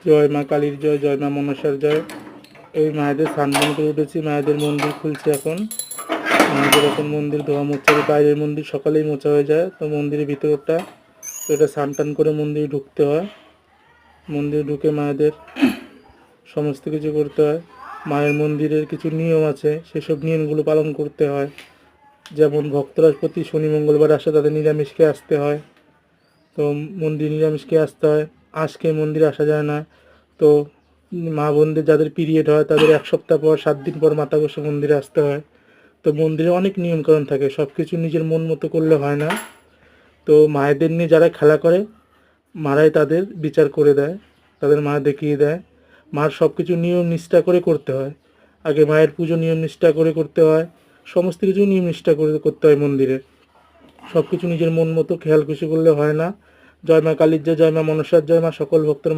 জয় মা কালীর জয়, জয় মা মনসার জয়। এই মায়েদের স্নান দান করে উঠেছি, মায়েদের মন্দির খুলছে এখন। মায়েদের এখন মন্দির ধোয়া মোছা, বাইরের মন্দির সকালেই মোছা হয়ে যায়, তো মন্দিরের ভিতরটা তো এটা স্নান টান করে মন্দিরে ঢুকতে হয়। মন্দিরে ঢুকে মায়েদের সমস্ত কিছু করতে হয়। মায়ের মন্দিরের কিছু নিয়ম আছে, সেসব নিয়মগুলো পালন করতে হয়। যেমন ভক্তরা প্রতি শনি মঙ্গলবার আসে, তাদের নিরামিষ খেয়ে আসতে হয়। তো মন্দিরে নিরামিষ খেয়ে আসতে হয়, আজকে মন্দিরে আসা যায় না। তো মা বোনদের যাদের পিরিয়ড হয় তাদের 1 সপ্তাহ পর 7 দিন পর মাথা ঘষে মন্দিরে আসতে হয়। তো মন্দিরে অনেক নিয়মকানুন থাকে, সব কিছু নিজের মন মতো করলে হয় না। তো মায়েদের নিয়ে যারা খেলা করে, মারাই তাদের বিচার করে দেয়, তাদের মা দেখিয়ে দেয়। মার সব কিছু নিয়ম নিষ্ঠা করে করতে হয়। আগে মায়ের পুজো নিয়ম নিষ্ঠা করে করতে হয়, সমস্ত কিছু নিয়ম নিষ্ঠা করে করতে হয় মন্দিরে। সব কিছু নিজের মন মতো খেয়াল খুশি করলে হয় না। জয় মা কালীর জয়, জয় মা মনসার জয়, মা সকল ভক্তের